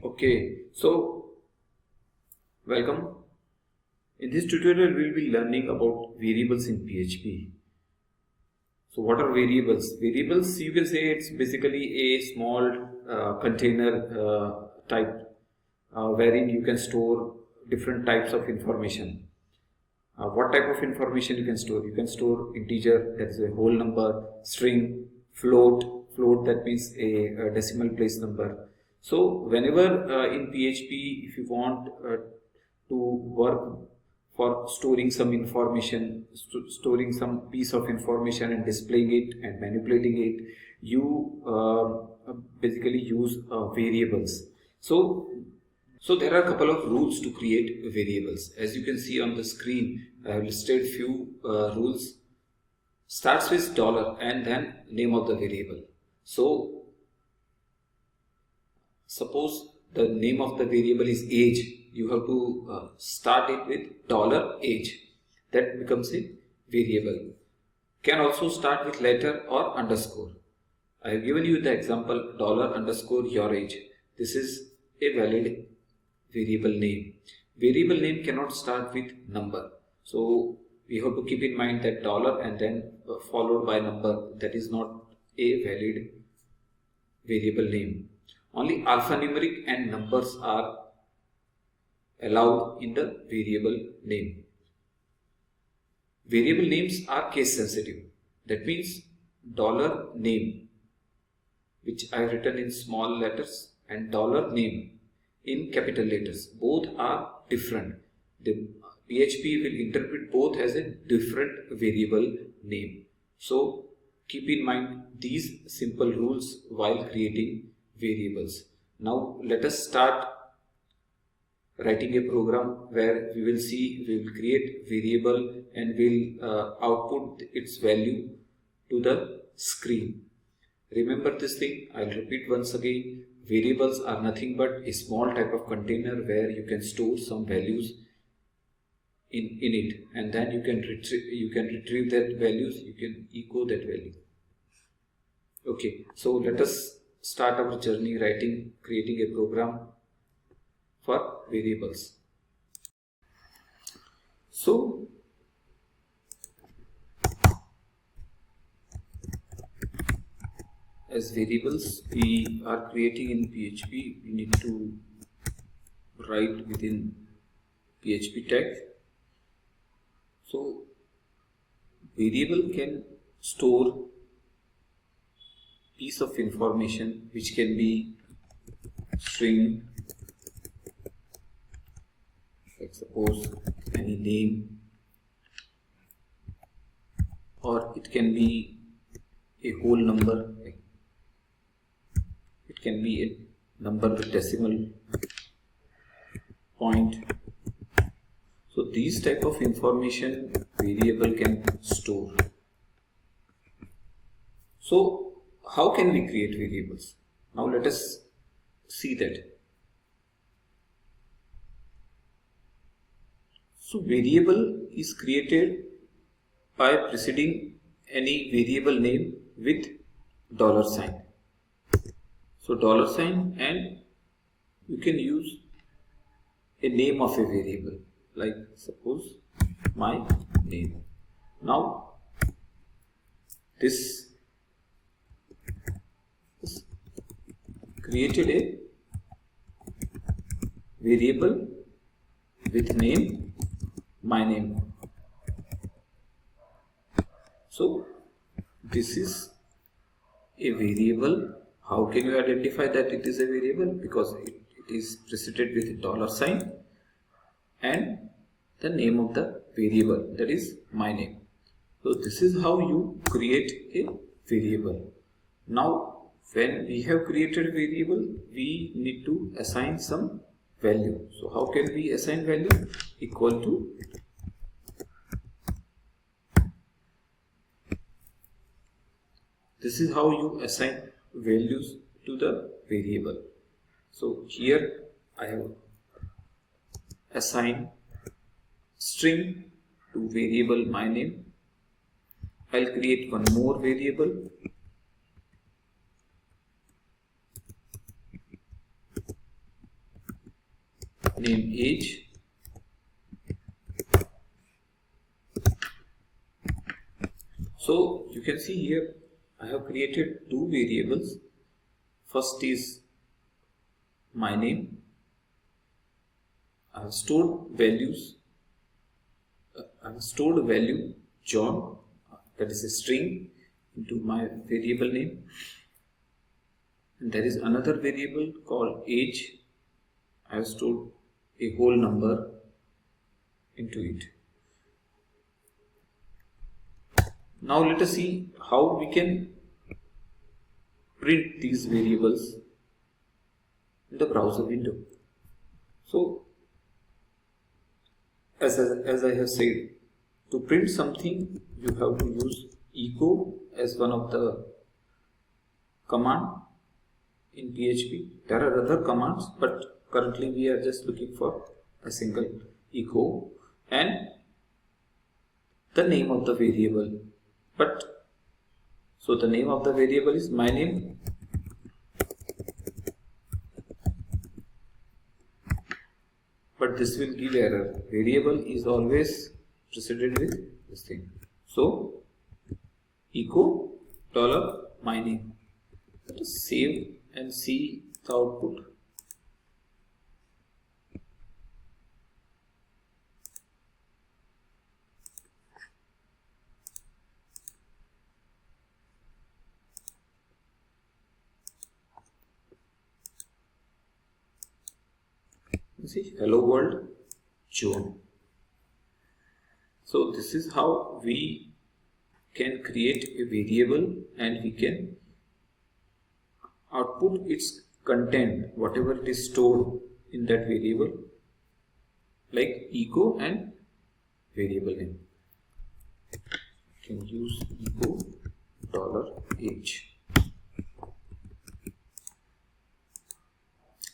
Okay, so welcome. In this tutorial, we'll be learning about variables in PHP. So, what are variables? Variables, you can say it's basically a small container type wherein you can store different types of information. What type of information you can store? You can store integer, that is a whole number, string, float that means a decimal place number. So whenever in PHP, if you want to work for storing some information, storing some piece of information and displaying it and manipulating it, you basically use variables. So there are a couple of rules to create variables. As you can see on the screen, I have listed few rules. Starts with dollar and then name of the variable. So suppose the name of the variable is age. You have to start it with dollar age. That becomes a variable. Can also start with letter or underscore. I have given you the example dollar underscore your age. This is a valid variable name. Variable name cannot start with number. So we have to keep in mind that dollar and then followed by number, that is not a valid variable name. Only alphanumeric and numbers are allowed in the variable name. Variable names are case sensitive. That means dollar name, which I have written in small letters, and dollar name in capital letters, both are different. The PHP will interpret both as a different variable name. So keep in mind these simple rules while creating variables. Now let us start writing a program where we will create variable and will output its value to the screen. Remember this thing, I'll repeat once again. Variables are nothing but a small type of container where you can store some values in it, and then you can retrieve that values, you can echo that value. Okay, so let us start our journey creating a program for variables. So as variables we are creating in PHP, we need to write within PHP tag. So variable can store piece of information which can be string, like suppose any name, or it can be a whole number, it can be a number with decimal point. So these type of information variable can store. So how can we create variables? Now let us see that. So variable is created by preceding any variable name with dollar sign. So dollar sign, and you can use a name of a variable, like suppose my name. Now this is created a variable with name my name. So this is a variable. How can you identify that it is a variable? Because it is preceded with a dollar sign and the name of the variable, that is my name. So this is how you create a variable. Now when we have created a variable, we need to assign some value. So how can we assign value? Equal to this is how you assign values to the variable. So here I have assigned string to variable my name. I'll create one more variable name age. So you can see here I have created two variables. First is my name. I have stored values. I have stored a value John, that is a string, into my variable name. And there is another variable called age. I have stored a whole number into it. Now let us see how we can print these variables in the browser window. So as I have said, to print something you have to use echo as one of the command in PHP. There are other commands, but currently we are just looking for a single echo and the name of the variable. But so the name of the variable is my name, but this will give error. Variable is always preceded with this thing. So echo $my name. Let us save and see the output. You see, hello world, John. So this is how we can create a variable and we can output its content, whatever it is stored in that variable, like echo and variable name. You can use echo $age.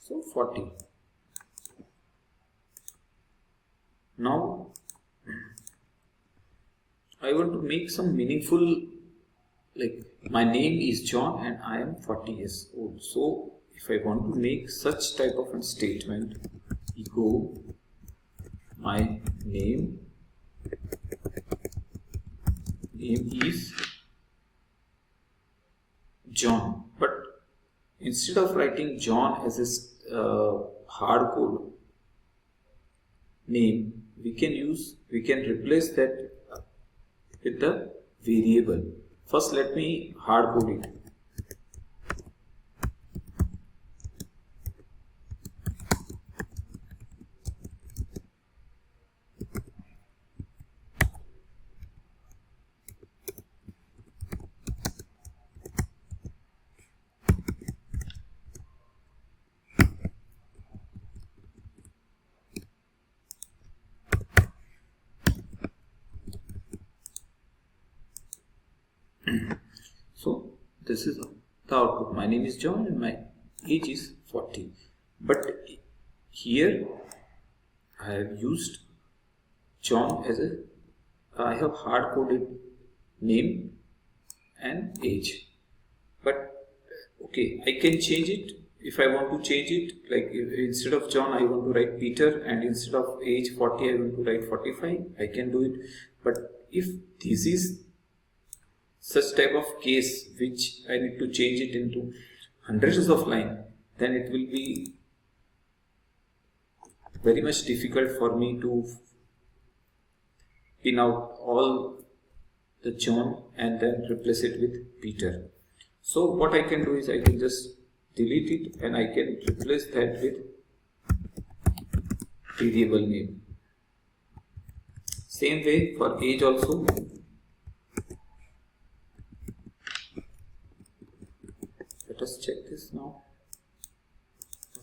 So 40. Now I want to make some meaningful, like my name is John and I am 40 years old. So if I want to make such type of a statement, echo my name is John, but instead of writing John as a hardcode name, we can replace that with the variable. First let me hardcode it. So this is the output. My name is John and my age is 40. But here I have used John as I have hard coded name and age. But okay, I can change it if I want to change it. Like instead of John I want to write Peter, and instead of age 40 I want to write 45. I can do it. But if this is such type of case which I need to change it into hundreds of lines, then it will be very much difficult for me to pin out all the John and then replace it with Peter. So what I can do is I can just delete it and I can replace that with variable name. Same way for age also. Let us check this now.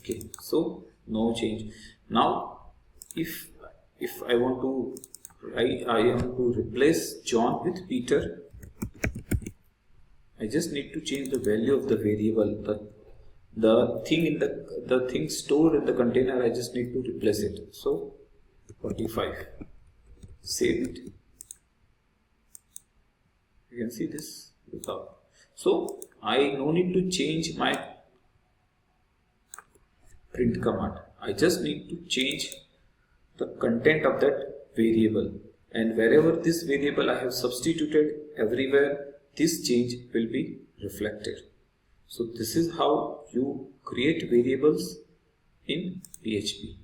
Okay, so no change. Now if I want to write, I want to replace John with Peter, I just need to change the value of the variable. The thing in the thing stored in the container, I just need to replace it. So 45. Save it. You can see this result. So I no need to change my print command. I just need to change the content of that variable, and wherever this variable I have substituted, everywhere this change will be reflected. So this is how you create variables in PHP.